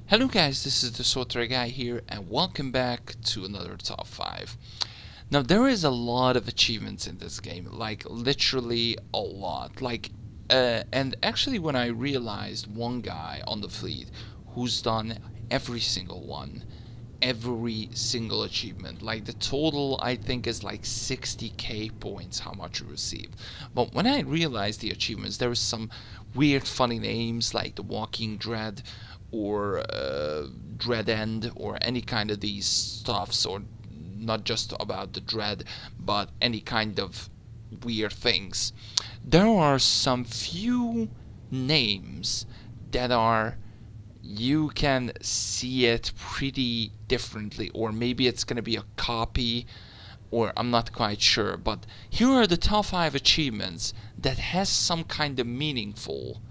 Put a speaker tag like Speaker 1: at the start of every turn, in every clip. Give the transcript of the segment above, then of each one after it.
Speaker 1: Hello guys, this is the SWTOR guy here and welcome back to another top 5. Now there is a lot of achievements in this game, like literally a lot. And actually when I realized one guy on the fleet who's done every single achievement, like the total I think is like 60k points how much you received. But when I realized the achievements, there was some weird funny names like the Walking Dread or Dread End or any kind of these stuffs, or not just about the dread but any kind of weird things. There are some few names that are, you can see it pretty differently, or maybe it's gonna be a copy, or I'm not quite sure, but here are the top 5 achievements that has some kind of meaningful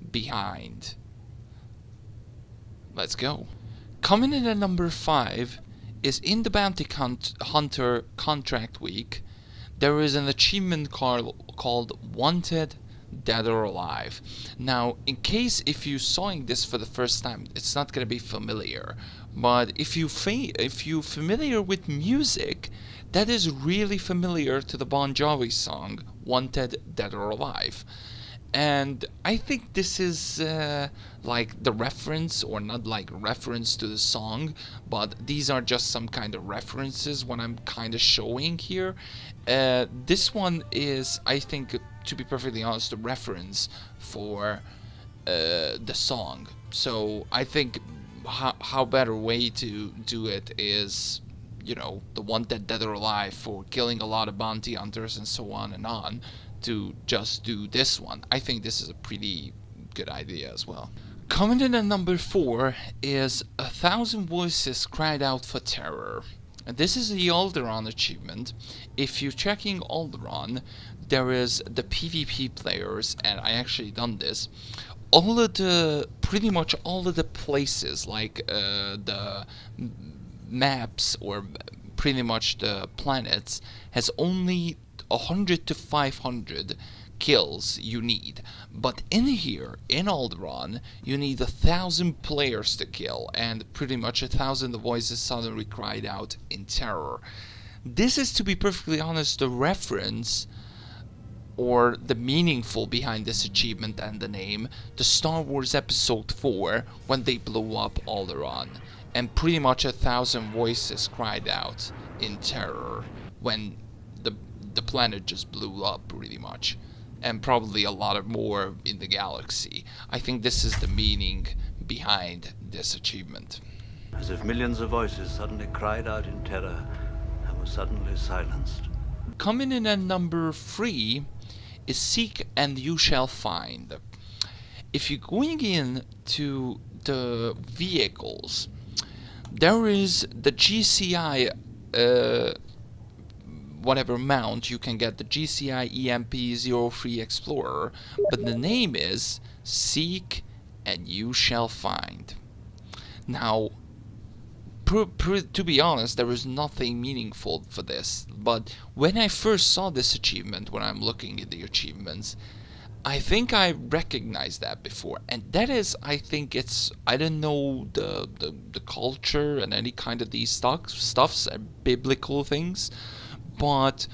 Speaker 1: behind. Let's go. Coming in at number 5 is in the Bounty Hunter Contract Week. There is an achievement called Wanted, Dead or Alive. Now, in case if you're sawing this for the first time, it's not gonna be familiar. But if you're familiar with music, that is really familiar to the Bon Jovi song Wanted, Dead or Alive. And I think this is like the reference, or not like reference to the song, but these are just some kind of references what I'm kind of showing here. This one is, I think, to be perfectly honest, the reference for the song. So I think how better way to do it is, you know, the Wanted, Dead or Alive for killing a lot of bounty hunters and so on and on, to just do this one. I think this is a pretty good idea as well. Coming in at number 4 is 1,000 Voices Cried Out for Terror. And this is the Alderaan achievement. If you're checking Alderaan, there is the PvP players, and I actually done this. Pretty much all of the places, like the maps, or pretty much the planets, has only 100 to 500 kills you need, but in here in Alderaan you need 1,000 players to kill, and pretty much 1,000 voices suddenly cried out in terror. This is, to be perfectly honest, the reference or the meaningful behind this achievement and the name, the Star Wars Episode 4, when they blew up Alderaan, and pretty much 1,000 voices cried out in terror when the planet just blew up pretty much, and probably a lot of more in the galaxy. I think this is the meaning behind this achievement.
Speaker 2: As if millions of voices suddenly cried out in terror and were suddenly silenced.
Speaker 1: Coming in at number 3 is Seek and You Shall Find. If you're going in to the vehicles, there is the GCI whatever mount you can get, the GCI EMP-03 Explorer, but the name is Seek and You Shall Find. Now, to be honest, there is nothing meaningful for this, but when I first saw this achievement, when I'm looking at the achievements, I think I recognized that before, and that is, I think it's, I don't know the culture and any kind of these stuffs and biblical things, but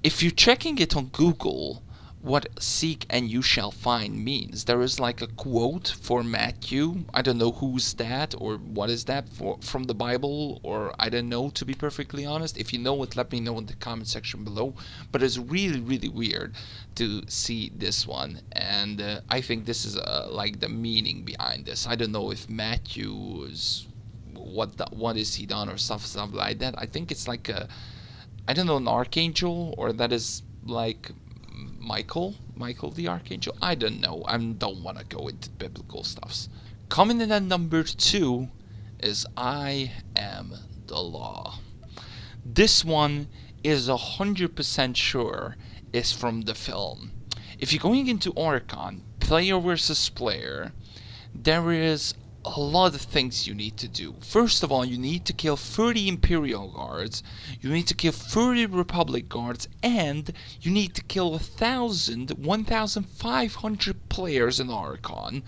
Speaker 1: if you're checking it on Google, what Seek and You Shall Find means, there is like a quote for Matthew. I don't know who's that, or what is that from the Bible, or I don't know, to be perfectly honest. If you know it, let me know in the comment section below. But it's really, really weird to see this one, and I think this is like the meaning behind this. I don't know if Matthew is what is he done or stuff like that. I think it's like a, I don't know, an archangel, or that is like Michael the archangel. I don't know. I don't want to go into biblical stuffs. Coming in at number 2 is I Am the Law. This one is 100% sure is from the film. If you're going into Oricon, player versus player, there is a lot of things you need to do. First of all, you need to kill 30 Imperial guards, you need to kill 30 Republic guards, and you need to kill 1,500 players in Oricon,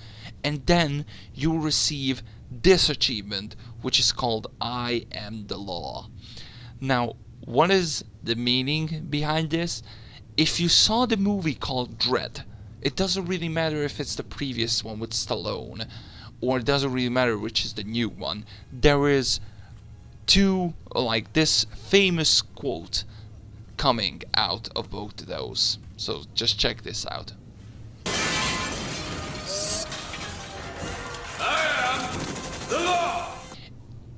Speaker 1: and then you'll receive this achievement, which is called I Am the Law. Now, what is the meaning behind this? If you saw the movie called Dread, it doesn't really matter if it's the previous one with Stallone, or it doesn't really matter which is the new one. There is two, like, this famous quote coming out of both of those. So just check this out.
Speaker 3: I am the law!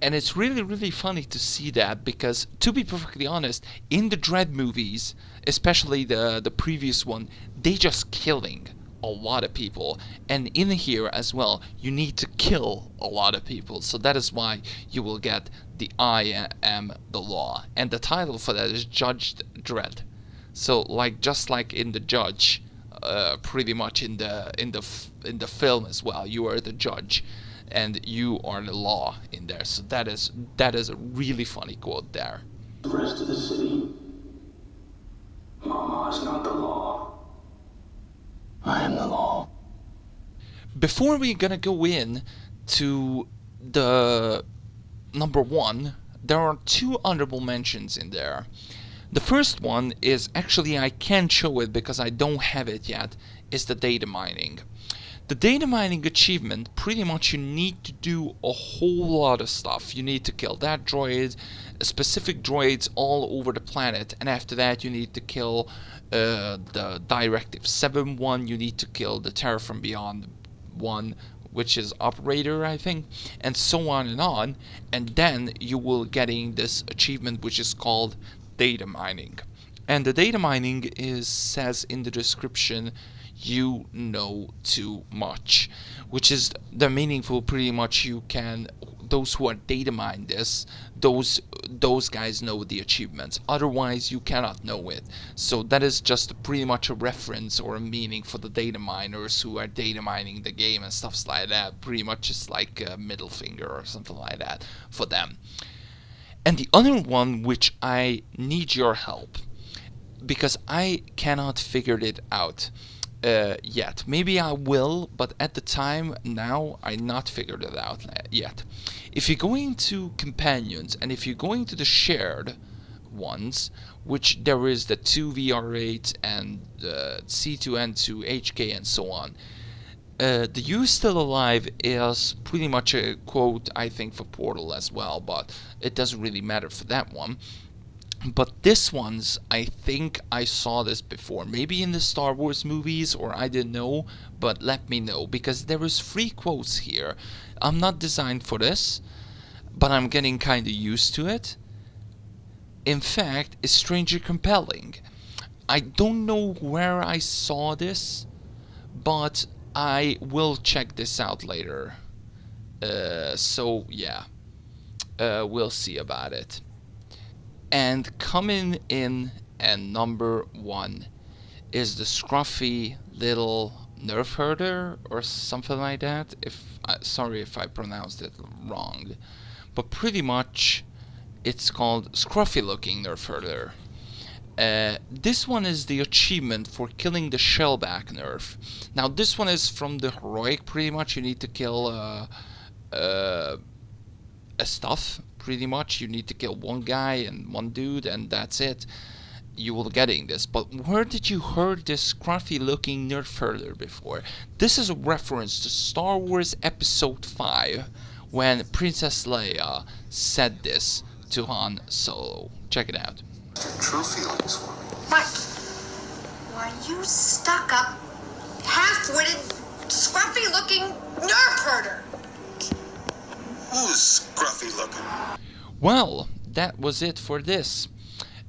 Speaker 1: And it's really, really funny to see that, because, to be perfectly honest, in the Dread movies, especially the previous one, they just killing a lot of people. And in here as well, you need to kill a lot of people. So that is why you will get the I Am the Law. And the title for that is Judge Dredd. So, like, just like in the Judge, pretty much in the film as well, you are the judge. And you are the law in there. So that is a really funny quote there.
Speaker 4: The rest of the city. Mama is not the law. I am the law.
Speaker 1: Before we're gonna go in to the number one, there are two honorable mentions in there. The first one is, actually I can't show it because I don't have it yet, is the data mining. The data mining achievement, pretty much you need to do a whole lot of stuff. You need to kill that droid, specific droids all over the planet, and after that you need to kill the Directive 7 one, you need to kill the Terra from Beyond one, which is Operator, I think, and so on, and then you will getting this achievement which is called data mining. And the data mining says in the description, you know too much, which is the meaningful, pretty much you can, those who are data mine this, those guys know the achievements, otherwise you cannot know it. So that is just pretty much a reference or a meaning for the data miners who are data mining the game and stuff like that. Pretty much it's like a middle finger or something like that for them. And the other one which I need your help, because I cannot figure it out yet. Maybe I will, but at the time now I not figured it out yet. If you're going to companions and if you're going to the shared ones, which there is the 2VR8 and C2N2 HK and so on, the You Still Alive is pretty much a quote, I think, for Portal as well, but it doesn't really matter for that one. But this one's, I think I saw this before, maybe in the Star Wars movies, or I didn't know, but let me know, because there is 3 quotes here. I'm not designed for this, but I'm getting kinda used to it. In fact, it's strangely compelling. I don't know where I saw this, but I will check this out later. So yeah, we'll see about it. And coming in at number 1 is the scruffy little nerfherder or something like that. Sorry if I pronounced it wrong, but pretty much it's called scruffy looking nerfherder. This one is the achievement for killing the shellback nerf. Now this one is from the heroic. Pretty much you need to kill a stuff. Pretty much you need to kill one guy and one dude, and that's it. You will getting this. But where did you heard this scruffy looking nerfherder before? This is a reference to Star Wars Episode 5 when Princess Leia said this to Han Solo. Check it out.
Speaker 5: True feelings for me.
Speaker 6: Mike, why you stuck up, half-witted, scruffy-looking nerf herder?
Speaker 5: Who's scruffy looking?
Speaker 1: Well, that was it for this.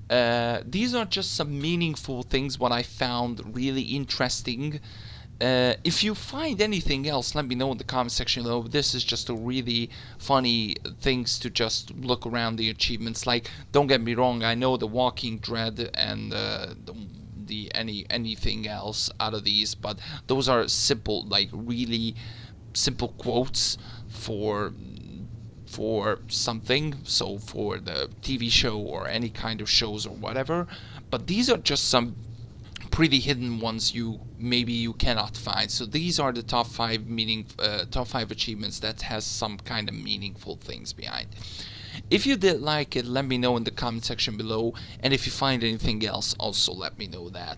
Speaker 1: These are just some meaningful things what I found really interesting. If you find anything else, let me know in the comment section below. This is just a really funny things to just look around the achievements. Like, don't get me wrong, I know the Walking Dread and anything else out of these, but those are simple, like really simple quotes for something, so for the TV show or any kind of shows or whatever. But these are just some pretty hidden ones maybe you cannot find. So these are the top 5 achievements that has some kind of meaningful things behind. If you did like it, let me know in the comment section below, and if you find anything else, also let me know that.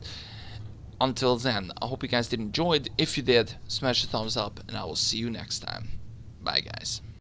Speaker 1: Until then, I hope you guys did enjoy it. If you did, smash a thumbs up, and I will see you next time. Bye guys.